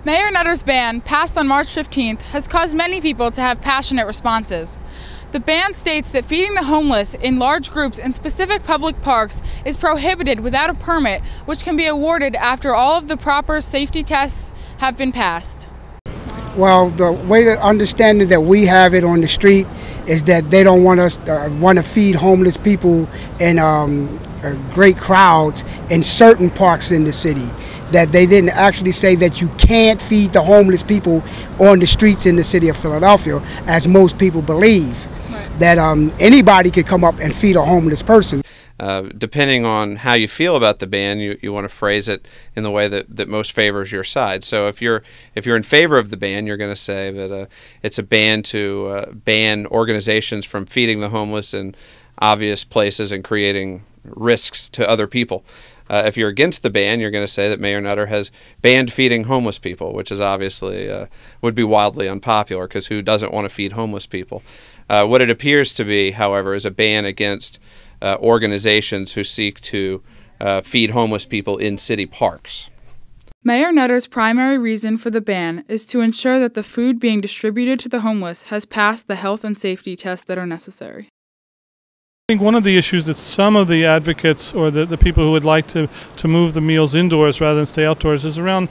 Mayor Nutter's ban, passed on March 15th, has caused many people to have passionate responses. The ban states that feeding the homeless in large groups in specific public parks is prohibited without a permit, which can be awarded after all of the proper safety tests have been passed. Well, the way to understand it that we have it on the street is that they don't want us to feed homeless people in great crowds in certain parks in the city. That they didn't actually say that you can't feed the homeless people on the streets in the city of Philadelphia, as most people believe. Right. That anybody could come up and feed a homeless person. Depending on how you feel about the ban, you want to phrase it in the way that most favors your side. So if you're in favor of the ban, you're going to say that it's a ban to ban organizations from feeding the homeless in obvious places and creating risks to other people. If you're against the ban, you're going to say that Mayor Nutter has banned feeding homeless people, which is obviously would be wildly unpopular, because who doesn't want to feed homeless people? What it appears to be, however, is a ban against organizations who seek to feed homeless people in city parks. Mayor Nutter's primary reason for the ban is to ensure that the food being distributed to the homeless has passed the health and safety tests that are necessary. I think one of the issues that some of the advocates or the people who would like to move the meals indoors rather than stay outdoors is around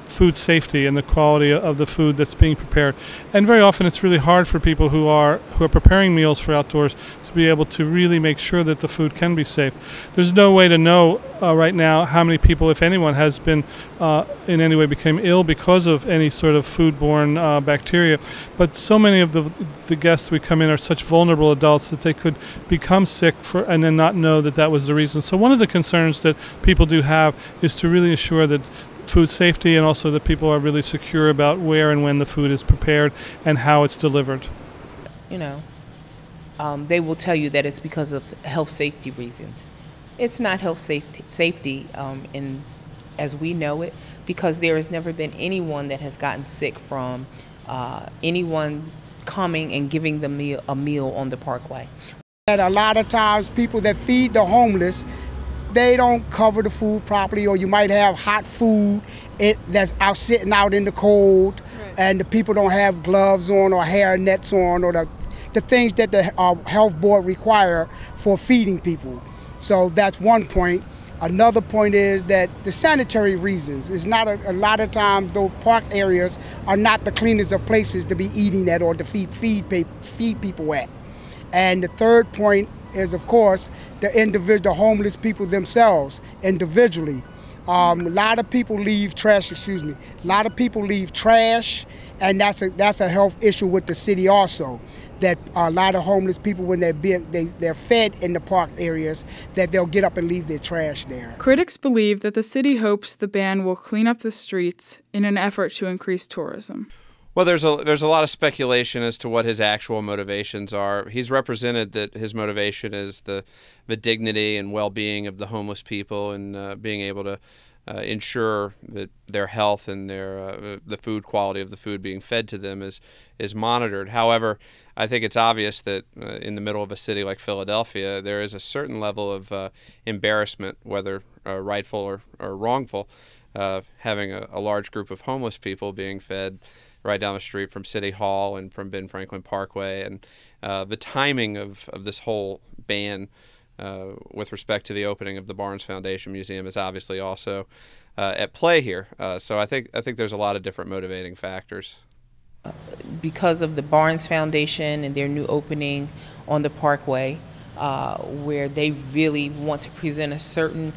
food safety and the quality of the food that's being prepared. And very often it's really hard for people who are preparing meals for outdoors to be able to really make sure that the food can be safe. There's no way to know right now how many people, if anyone, has been in any way became ill because of any sort of foodborne bacteria. But so many of the guests we come in are such vulnerable adults that they could become sick and then not know that that was the reason. So one of the concerns that people do have is to really ensure that food safety, and also that people are really secure about where and when the food is prepared and how it's delivered. You know, they will tell you that it's because of health safety reasons. It's not health safety as we know it, because there has never been anyone that has gotten sick from anyone coming and giving them a meal on the parkway. A lot of times people that feed the homeless, they don't cover the food properly, or you might have hot food that's out sitting out in the cold, right, and the people don't have gloves on or hair nets on, or the things that the health board require for feeding people. So that's one point. Another point is that the sanitary reasons. It's not a lot of times those park areas are not the cleanest of places to be eating at or to feed people at. And the third point is, of course, the homeless people themselves individually. A lot of people leave trash. A lot of people leave trash, and that's a health issue with the city also. That a lot of homeless people, when they're fed in the park areas, that they'll get up and leave their trash there. Critics believe that the city hopes the ban will clean up the streets in an effort to increase tourism. Well, there's a lot of speculation as to what his actual motivations are. He's represented that his motivation is the dignity and well-being of the homeless people, and being able to ensure that their health and the food quality of the food being fed to them is monitored. However, I think it's obvious that in the middle of a city like Philadelphia, there is a certain level of embarrassment, whether rightful or wrongful, having a large group of homeless people being fed right down the street from City Hall and from Ben Franklin Parkway. And the timing of this whole ban with respect to the opening of the Barnes Foundation Museum is obviously also at play here. So I think there's a lot of different motivating factors. Because of the Barnes Foundation and their new opening on the Parkway, where they really want to present a certain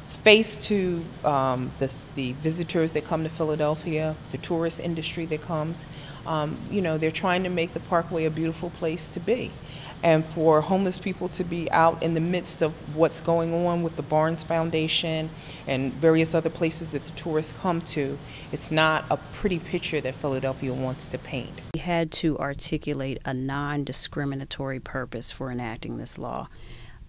face to the visitors that come to Philadelphia, the tourist industry that comes. You know, they're trying to make the Parkway a beautiful place to be. And for homeless people to be out in the midst of what's going on with the Barnes Foundation and various other places that the tourists come to, it's not a pretty picture that Philadelphia wants to paint. We had to articulate a non-discriminatory purpose for enacting this law.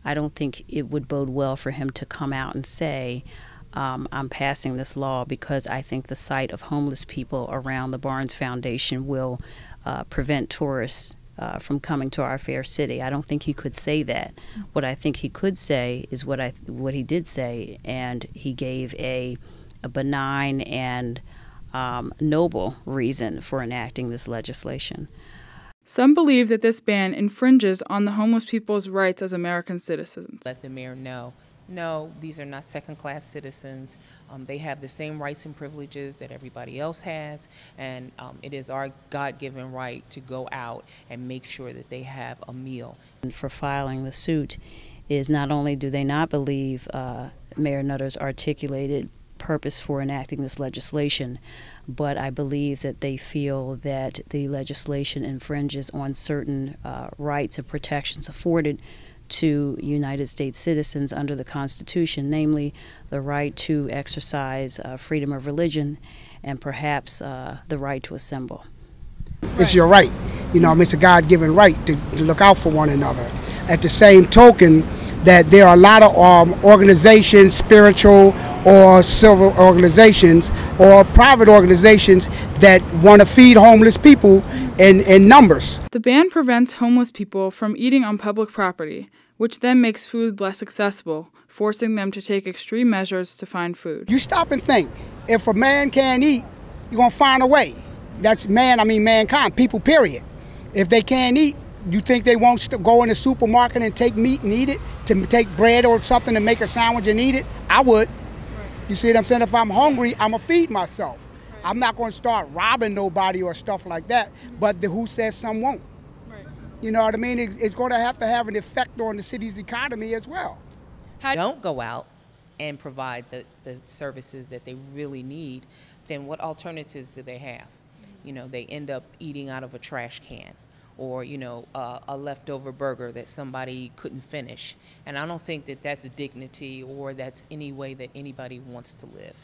I don't think it would bode well for him to come out and say, I'm passing this law because I think the sight of homeless people around the Barnes Foundation will prevent tourists from coming to our fair city. I don't think he could say that. What I think he could say is what he did say, and he gave a benign and noble reason for enacting this legislation. Some believe that this ban infringes on the homeless people's rights as American citizens. Let the mayor know, no, these are not second-class citizens. They have the same rights and privileges that everybody else has, and it is our God-given right to go out and make sure that they have a meal. And for filing the suit is not only do they not believe Mayor Nutter's articulated purpose for enacting this legislation, but I believe that they feel that the legislation infringes on certain rights and protections afforded to United States citizens under the Constitution, namely the right to exercise freedom of religion and perhaps the right to assemble. It's your right. You know, it's a God-given right to look out for one another. At the same token, that there are a lot of organizations, spiritual or civil organizations or private organizations that want to feed homeless people in numbers. The ban prevents homeless people from eating on public property, which then makes food less accessible, forcing them to take extreme measures to find food. You stop and think, if a man can't eat, you're going to find a way. That's man, I mean mankind, people period. If they can't eat, you think they won't go in the supermarket and take meat and eat it, to take bread or something and make a sandwich and eat it? I would. You see what I'm saying? If I'm hungry, I'm going to feed myself. I'm not going to start robbing nobody or stuff like that, but who says some won't? You know what I mean? It's going to have an effect on the city's economy as well. Don't go out and provide the services that they really need, then what alternatives do they have? You know, they end up eating out of a trash can, or, you know, a leftover burger that somebody couldn't finish. And I don't think that that's dignity or that's any way that anybody wants to live.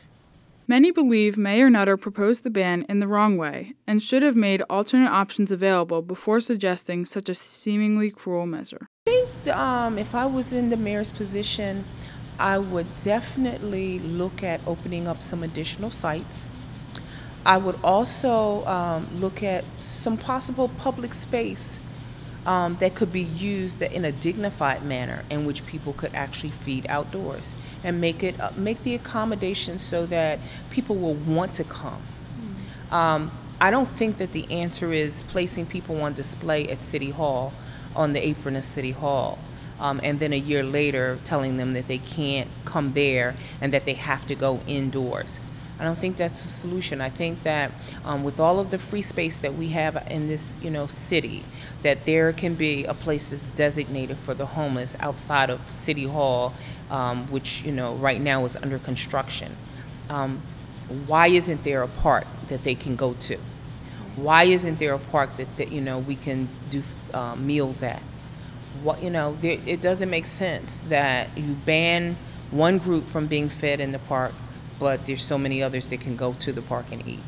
Many believe Mayor Nutter proposed the ban in the wrong way and should have made alternate options available before suggesting such a seemingly cruel measure. I think if I was in the mayor's position, I would definitely look at opening up some additional sites. I would also look at some possible public space that could be used in a dignified manner in which people could actually feed outdoors and make the accommodations so that people will want to come. I don't think that the answer is placing people on display at City Hall, on the apron of City Hall, and then a year later telling them that they can't come there and that they have to go indoors. I don't think that's the solution. I think that with all of the free space that we have in this, city, that there can be a place that's designated for the homeless outside of City Hall, which, right now is under construction. Why isn't there a park that they can go to? Why isn't there a park that we can do meals at? It doesn't make sense that you ban one group from being fed in the park, but there's so many others that can go to the park and eat.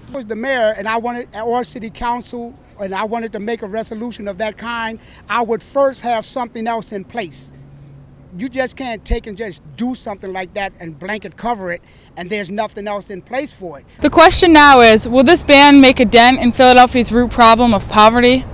I was the mayor and I wanted, or city council, and I wanted to make a resolution of that kind, I would first have something else in place. You just can't take and just do something like that and blanket cover it and there's nothing else in place for it. The question now is, will this ban make a dent in Philadelphia's root problem of poverty?